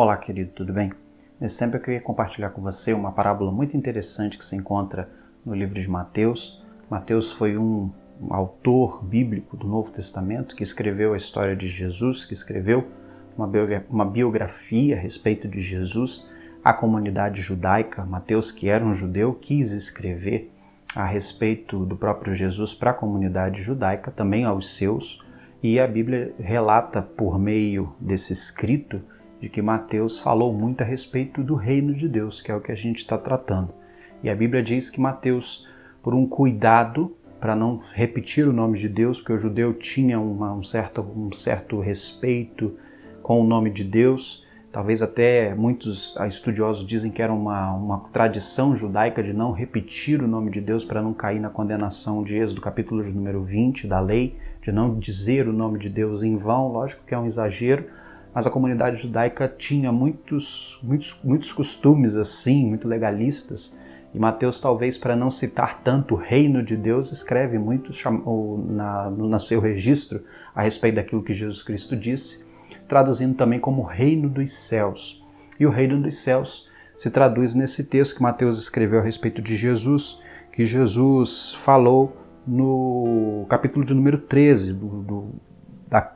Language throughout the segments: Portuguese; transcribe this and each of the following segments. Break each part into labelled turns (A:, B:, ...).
A: Olá, querido, tudo bem? Nesse tempo eu queria compartilhar com você uma parábola muito interessante que se encontra no livro de Mateus. Mateus foi um autor bíblico do Novo Testamento que escreveu a história de Jesus, que escreveu uma biografia a respeito de Jesus. A comunidade judaica, Mateus, que era um judeu, quis escrever a respeito do próprio Jesus para a comunidade judaica, também aos seus, e a Bíblia relata por meio desse escrito de que Mateus falou muito a respeito do reino de Deus, que é o que a gente está tratando. E a Bíblia diz que Mateus, por um cuidado para não repetir o nome de Deus, porque o judeu tinha um certo respeito com o nome de Deus, talvez até muitos estudiosos dizem que era uma tradição judaica de não repetir o nome de Deus para não cair na condenação de Êxodo, capítulo de número 20 da lei, de não dizer o nome de Deus em vão. Lógico que é um exagero, mas a comunidade judaica tinha muitos costumes assim, muito legalistas, e Mateus, talvez para não citar tanto o reino de Deus, escreve muito no seu registro a respeito daquilo que Jesus Cristo disse, traduzindo também como reino dos céus. E o reino dos céus se traduz nesse texto que Mateus escreveu a respeito de Jesus, que Jesus falou no capítulo de número 13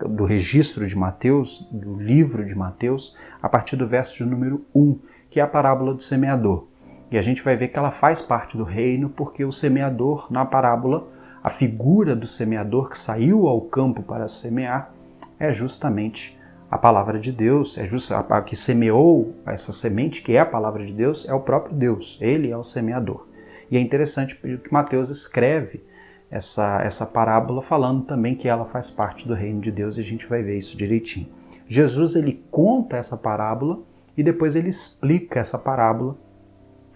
A: do registro de Mateus, do livro de Mateus, a partir do verso de número 1, que é a parábola do semeador. E a gente vai ver que ela faz parte do reino, porque o semeador, na parábola, a figura do semeador que saiu ao campo para semear, é justamente a palavra de Deus, a que semeou essa semente, que é a palavra de Deus, é o próprio Deus, ele é o semeador. E é interessante que Mateus escreve essa parábola falando também que ela faz parte do reino de Deus, e a gente vai ver isso direitinho. Jesus, ele conta essa parábola e depois ele explica essa parábola,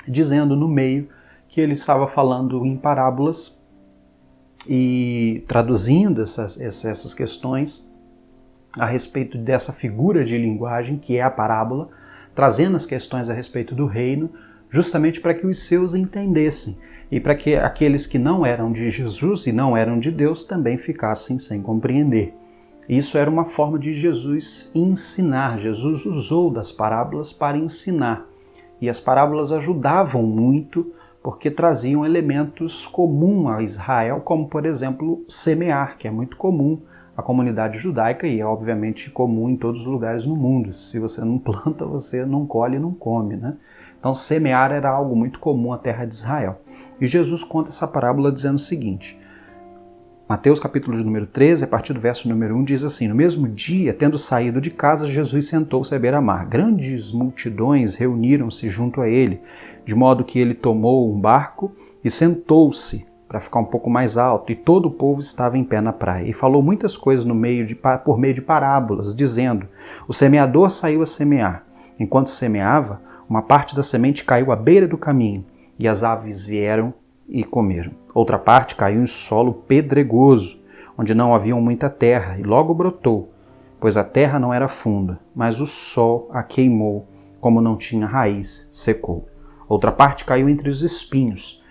A: dizendo no meio que ele estava falando em parábolas e traduzindo essas questões a respeito dessa figura de linguagem que é a parábola, trazendo as questões a respeito do reino, justamente para que os seus entendessem e para que aqueles que não eram de Jesus e não eram de Deus também ficassem sem compreender. Isso era uma forma de Jesus ensinar. Jesus usou das parábolas para ensinar. E as parábolas ajudavam muito porque traziam elementos comuns a Israel, como, por exemplo, semear, que é muito comum à comunidade judaica e é obviamente comum em todos os lugares no mundo. Se você não planta, você não colhe e não come, né? Então, semear era algo muito comum à terra de Israel. E Jesus conta essa parábola dizendo o seguinte: Mateus capítulo de número 13, a partir do verso número 1, diz assim: No mesmo dia, tendo saído de casa, Jesus sentou-se à beira-mar. Grandes multidões reuniram-se junto a ele, de modo que ele tomou um barco e sentou-se para ficar um pouco mais alto, e todo o povo estava em pé na praia. E falou muitas coisas por meio de parábolas, dizendo: O semeador saiu a semear. Enquanto semeava, uma parte da semente caiu à beira do caminho, e as aves vieram e comeram. Outra parte caiu em solo pedregoso, onde não havia muita terra, e logo brotou, pois a terra não era funda, mas o sol a queimou, como não tinha raiz, secou. Outra parte caiu entre os espinhos,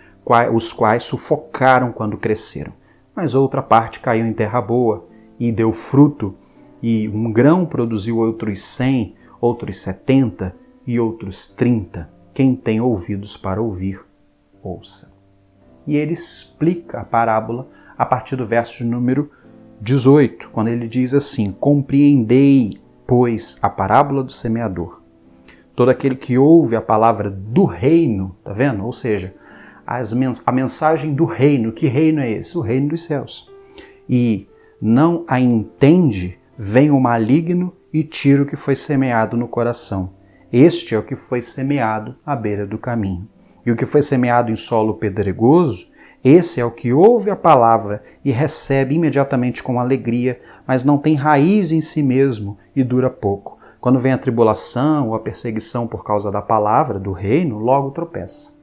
A: os quais sufocaram quando cresceram. Mas outra parte caiu em terra boa, e deu fruto, e um grão produziu outros 100, outros 70 e outros 30. Quem tem ouvidos para ouvir, ouça. E ele explica a parábola a partir do verso de número 18, quando ele diz assim: Compreendei, pois, a parábola do semeador. Todo aquele que ouve a palavra do reino, tá vendo? Ou seja, a mensagem do reino. Que reino é esse? O reino dos céus. E não a entende, vem o maligno e tira o que foi semeado no coração. Este é o que foi semeado à beira do caminho. E o que foi semeado em solo pedregoso, esse é o que ouve a palavra e recebe imediatamente com alegria, mas não tem raiz em si mesmo e dura pouco. Quando vem a tribulação ou a perseguição por causa da palavra, do reino, logo tropeça.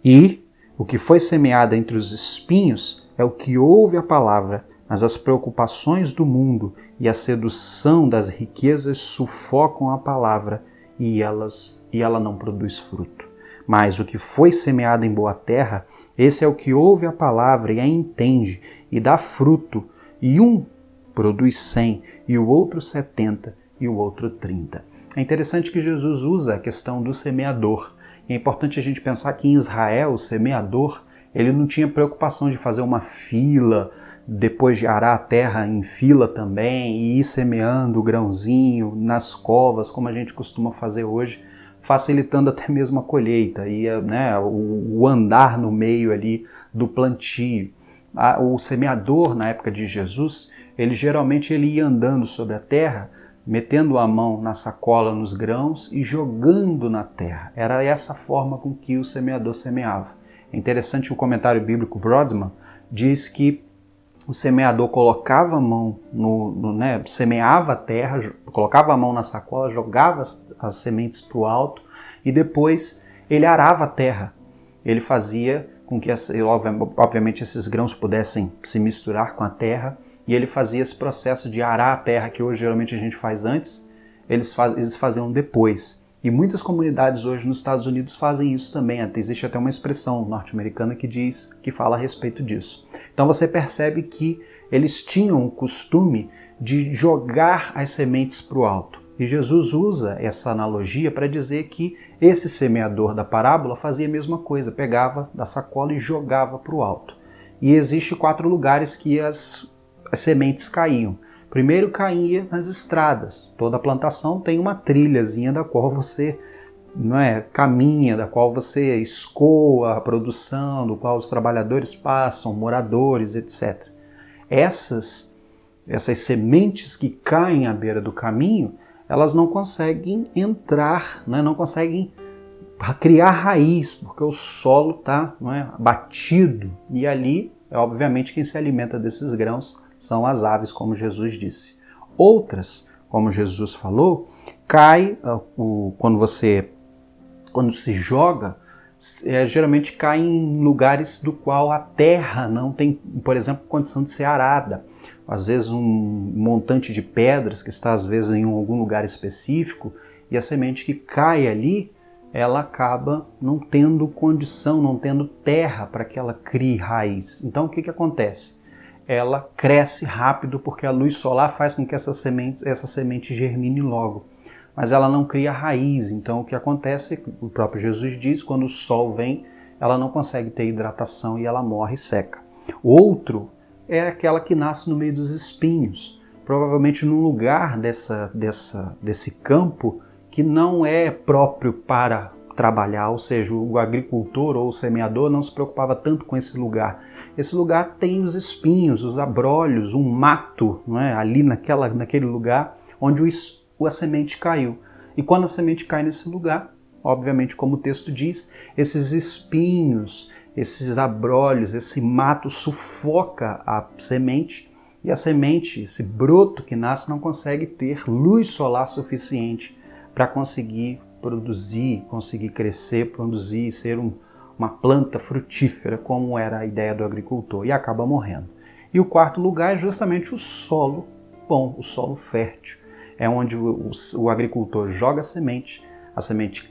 A: E o que foi semeado entre os espinhos é o que ouve a palavra, mas as preocupações do mundo e a sedução das riquezas sufocam a palavra e ela não produz fruto. Mas o que foi semeado em boa terra, esse é o que ouve a palavra e a entende e dá fruto, e um produz 100 e o outro 70 e o outro 30. É interessante que Jesus usa a questão do semeador. É importante a gente pensar que em Israel, o semeador, ele não tinha preocupação de fazer uma fila, depois de arar a terra em fila também, e ir semeando o grãozinho nas covas, como a gente costuma fazer hoje, facilitando até mesmo a colheita e o andar no meio ali do plantio. O semeador, na época de Jesus, ele geralmente ia andando sobre a terra, metendo a mão na sacola nos grãos e jogando na terra. Era essa forma com que o semeador semeava. É interessante, o comentário bíblico Broadman diz que o semeador colocava a mão, semeava a terra, colocava a mão na sacola, jogava as sementes para o alto e depois ele arava a terra. Ele fazia com que, obviamente, esses grãos pudessem se misturar com a terra, e ele fazia esse processo de arar a terra, que hoje geralmente a gente faz antes, eles faziam depois. E muitas comunidades hoje nos Estados Unidos fazem isso também. Existe até uma expressão norte-americana que fala a respeito disso. Então você percebe que eles tinham o costume de jogar as sementes para o alto. E Jesus usa essa analogia para dizer que esse semeador da parábola fazia a mesma coisa, pegava da sacola e jogava para o alto. E existe 4 lugares que as sementes caíam. Primeiro caía nas estradas. Toda plantação tem uma trilhazinha da qual você caminha, da qual você escoa a produção, do qual os trabalhadores passam, moradores, etc. Essas sementes que caem à beira do caminho, elas não conseguem entrar, não conseguem criar raiz, porque o solo está batido. E ali, obviamente, quem se alimenta desses grãos são as aves, como Jesus disse. Outras, como Jesus falou, quando se joga, geralmente cai em lugares do qual a terra não tem, por exemplo, condição de ser arada. Às vezes um montante de pedras que está às vezes em algum lugar específico, e a semente que cai ali, ela acaba não tendo condição, não tendo terra para que ela crie raiz. Então o que acontece? Ela cresce rápido porque a luz solar faz com que essa semente germine logo. Mas ela não cria raiz. Então o que acontece, o próprio Jesus diz, quando o sol vem, ela não consegue ter hidratação e ela morre e seca. Outro é aquela que nasce no meio dos espinhos, provavelmente num lugar desse campo que não é próprio para trabalhar, ou seja, o agricultor ou o semeador não se preocupava tanto com esse lugar. Esse lugar tem os espinhos, os abrolhos, um mato, ali naquele lugar onde a semente caiu. E quando a semente cai nesse lugar, obviamente, como o texto diz, esses espinhos, esses abrolhos, esse mato sufoca a semente, e a semente, esse broto que nasce, não consegue ter luz solar suficiente para conseguir produzir, conseguir crescer, produzir e ser uma planta frutífera, como era a ideia do agricultor, e acaba morrendo. E o 4º lugar é justamente o solo bom, o solo fértil. É onde o agricultor joga a semente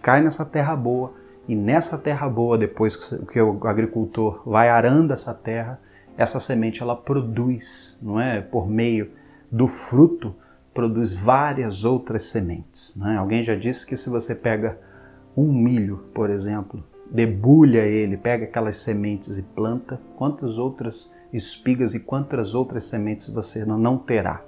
A: cai nessa terra boa, e nessa terra boa, depois que o agricultor vai arando essa terra, essa semente ela produz, por meio do fruto, produz várias outras sementes. Alguém já disse que se você pega um milho, por exemplo, debulha ele, pega aquelas sementes e planta, quantas outras espigas e quantas outras sementes você não terá.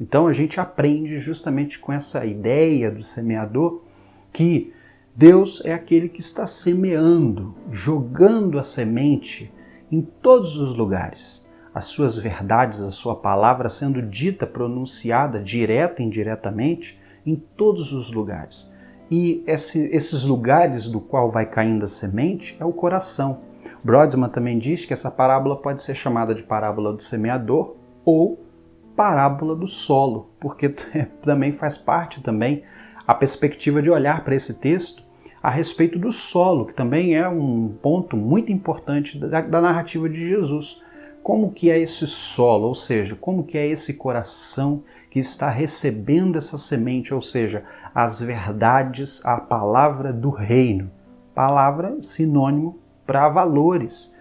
A: Então a gente aprende justamente com essa ideia do semeador que Deus é aquele que está semeando, jogando a semente em todos os lugares. As suas verdades, a sua palavra sendo dita, pronunciada, direta e indiretamente, em todos os lugares. E esses lugares do qual vai caindo a semente é o coração. Broadman também diz que essa parábola pode ser chamada de parábola do semeador ou parábola do solo, porque também faz parte a perspectiva de olhar para esse texto a respeito do solo, que também é um ponto muito importante da narrativa de Jesus. Como que é esse solo, ou seja, como que é esse coração que está recebendo essa semente, ou seja, as verdades, a palavra do reino. Palavra sinônimo para valores,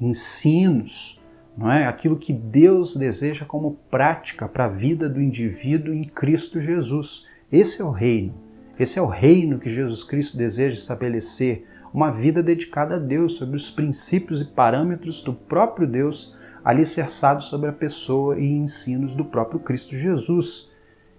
A: ensinos, não é? Aquilo que Deus deseja como prática para a vida do indivíduo em Cristo Jesus. Esse é o reino. Esse é o reino que Jesus Cristo deseja estabelecer, uma vida dedicada a Deus, sobre os princípios e parâmetros do próprio Deus, alicerçados sobre a pessoa e ensinos do próprio Cristo Jesus.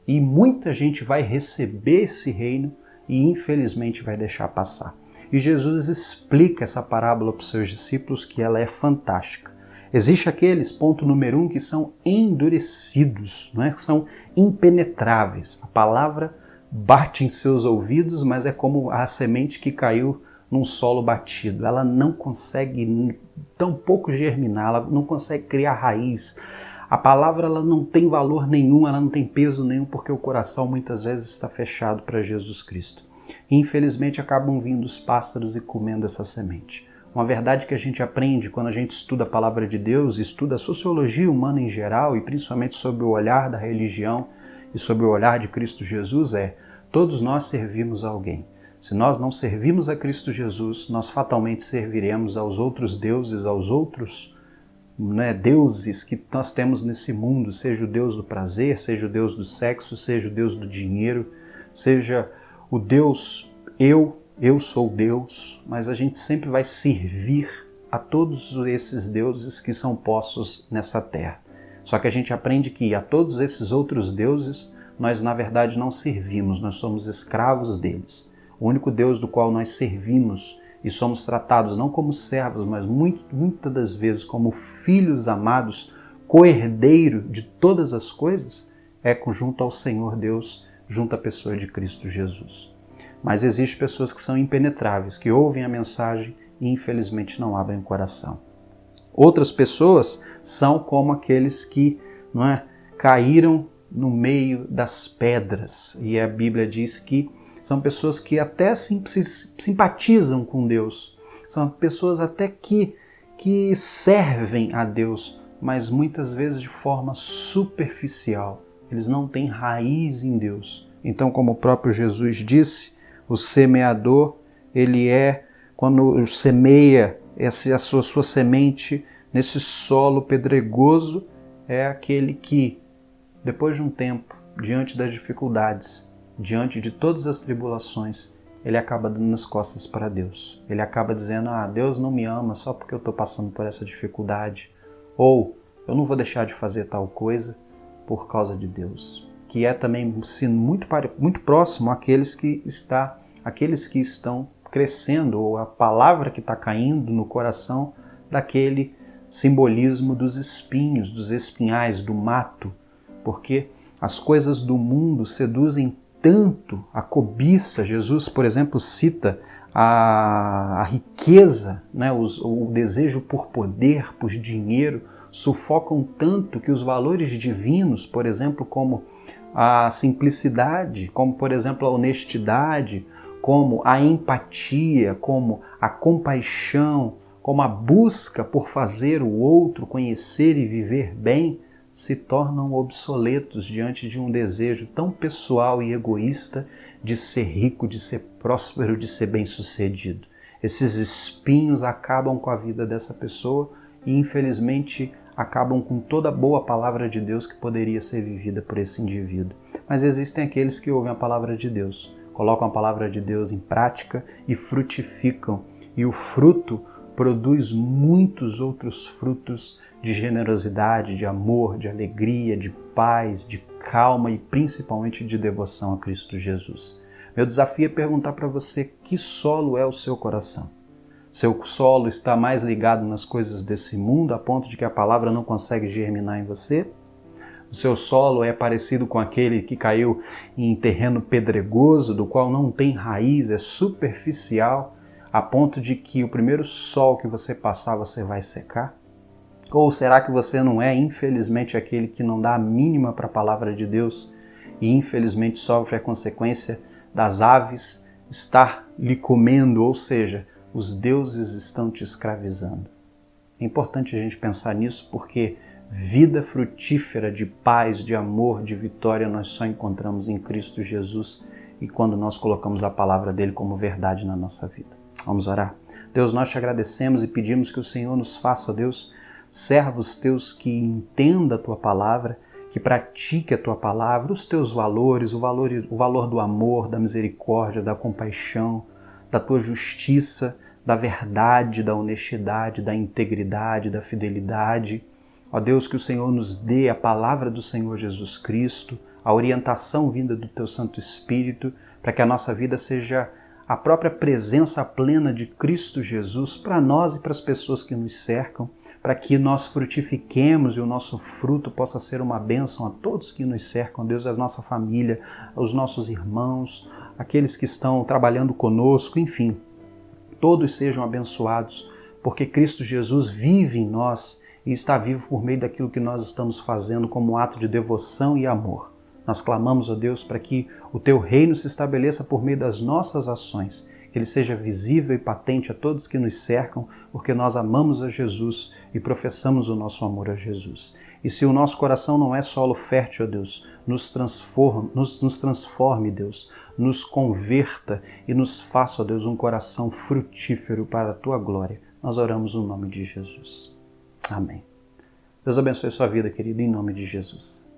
A: E muita gente vai receber esse reino e infelizmente vai deixar passar. E Jesus explica essa parábola para os seus discípulos, que ela é fantástica. Existe aqueles, ponto número 1, que são endurecidos, não é? Que são impenetráveis. A palavra bate em seus ouvidos, mas é como a semente que caiu num solo batido. Ela não consegue tampouco germinar, ela não consegue criar raiz. A palavra ela não tem valor nenhum, ela não tem peso nenhum, porque o coração muitas vezes está fechado para Jesus Cristo. E, infelizmente acabam vindo os pássaros e comendo essa semente. Uma verdade que a gente aprende quando a gente estuda a palavra de Deus, estuda a sociologia humana em geral e principalmente sobre o olhar da religião e sobre o olhar de Cristo Jesus é: todos nós servimos a alguém. Se nós não servimos a Cristo Jesus, nós fatalmente serviremos aos outros deuses, aos outros deuses que nós temos nesse mundo, seja o Deus do prazer, seja o Deus do sexo, seja o Deus do dinheiro, seja o Deus eu sou Deus, mas a gente sempre vai servir a todos esses deuses que são postos nessa terra. Só que a gente aprende que a todos esses outros deuses nós na verdade não servimos, nós somos escravos deles. O único Deus do qual nós servimos e somos tratados não como servos, mas muitas das vezes como filhos amados, co-herdeiro de todas as coisas, é junto ao Senhor Deus, junto à pessoa de Cristo Jesus. Mas existem pessoas que são impenetráveis, que ouvem a mensagem e infelizmente não abrem o coração. Outras pessoas são como aqueles que caíram no meio das pedras. E a Bíblia diz que são pessoas que até simpatizam com Deus. São pessoas até que servem a Deus, mas muitas vezes de forma superficial. Eles não têm raiz em Deus. Então, como o próprio Jesus disse, o semeador, ele quando semeia a sua semente nesse solo pedregoso, é aquele que, depois de um tempo, diante das dificuldades, diante de todas as tribulações, ele acaba dando as costas para Deus. Ele acaba dizendo, Deus não me ama só porque eu estou passando por essa dificuldade. Ou, eu não vou deixar de fazer tal coisa por causa de Deus. Que é também muito próximo àqueles que estão crescendo, ou a palavra que está caindo no coração daquele simbolismo dos espinhos, dos espinhais, do mato. Porque as coisas do mundo seduzem tanto a cobiça. Jesus, por exemplo, cita a riqueza, o desejo por poder, por dinheiro, sufocam tanto que os valores divinos, por exemplo, como a simplicidade, como, por exemplo, a honestidade, como a empatia, como a compaixão, como a busca por fazer o outro conhecer e viver bem, se tornam obsoletos diante de um desejo tão pessoal e egoísta de ser rico, de ser próspero, de ser bem-sucedido. Esses espinhos acabam com a vida dessa pessoa e, infelizmente, acabam com toda a boa palavra de Deus que poderia ser vivida por esse indivíduo. Mas existem aqueles que ouvem a palavra de Deus, colocam a palavra de Deus em prática e frutificam. E o fruto produz muitos outros frutos de generosidade, de amor, de alegria, de paz, de calma e principalmente de devoção a Cristo Jesus. Meu desafio é perguntar para você: que solo é o seu coração? Seu solo está mais ligado nas coisas desse mundo a ponto de que a palavra não consegue germinar em você? O seu solo é parecido com aquele que caiu em terreno pedregoso, do qual não tem raiz, é superficial, a ponto de que o primeiro sol que você passar você vai secar? Ou será que você não é, infelizmente, aquele que não dá a mínima para a palavra de Deus e, infelizmente, sofre a consequência das aves estar lhe comendo, ou seja, os deuses estão te escravizando? É importante a gente pensar nisso porque vida frutífera de paz, de amor, de vitória nós só encontramos em Cristo Jesus e quando nós colocamos a palavra dele como verdade na nossa vida. Vamos orar? Deus, nós te agradecemos e pedimos que o Senhor nos faça, ó Deus, servos teus que entendam a tua palavra, que pratique a tua palavra, os teus valores, o valor do amor, da misericórdia, da compaixão, da tua justiça, da verdade, da honestidade, da integridade, da fidelidade. Ó Deus, que o Senhor nos dê a palavra do Senhor Jesus Cristo, a orientação vinda do Teu Santo Espírito, para que a nossa vida seja a própria presença plena de Cristo Jesus para nós e para as pessoas que nos cercam, para que nós frutifiquemos e o nosso fruto possa ser uma bênção a todos que nos cercam, Deus, a nossa família, os nossos irmãos, aqueles que estão trabalhando conosco, enfim, todos sejam abençoados, porque Cristo Jesus vive em nós e está vivo por meio daquilo que nós estamos fazendo como um ato de devoção e amor. Nós clamamos, ó Deus, para que o Teu reino se estabeleça por meio das nossas ações, que Ele seja visível e patente a todos que nos cercam, porque nós amamos a Jesus e professamos o nosso amor a Jesus. E se o nosso coração não é solo fértil, ó Deus, nos transforme, Deus, nos converta e nos faça, ó Deus, um coração frutífero para a Tua glória. Nós oramos no nome de Jesus. Amém. Deus abençoe a sua vida, querido, em nome de Jesus.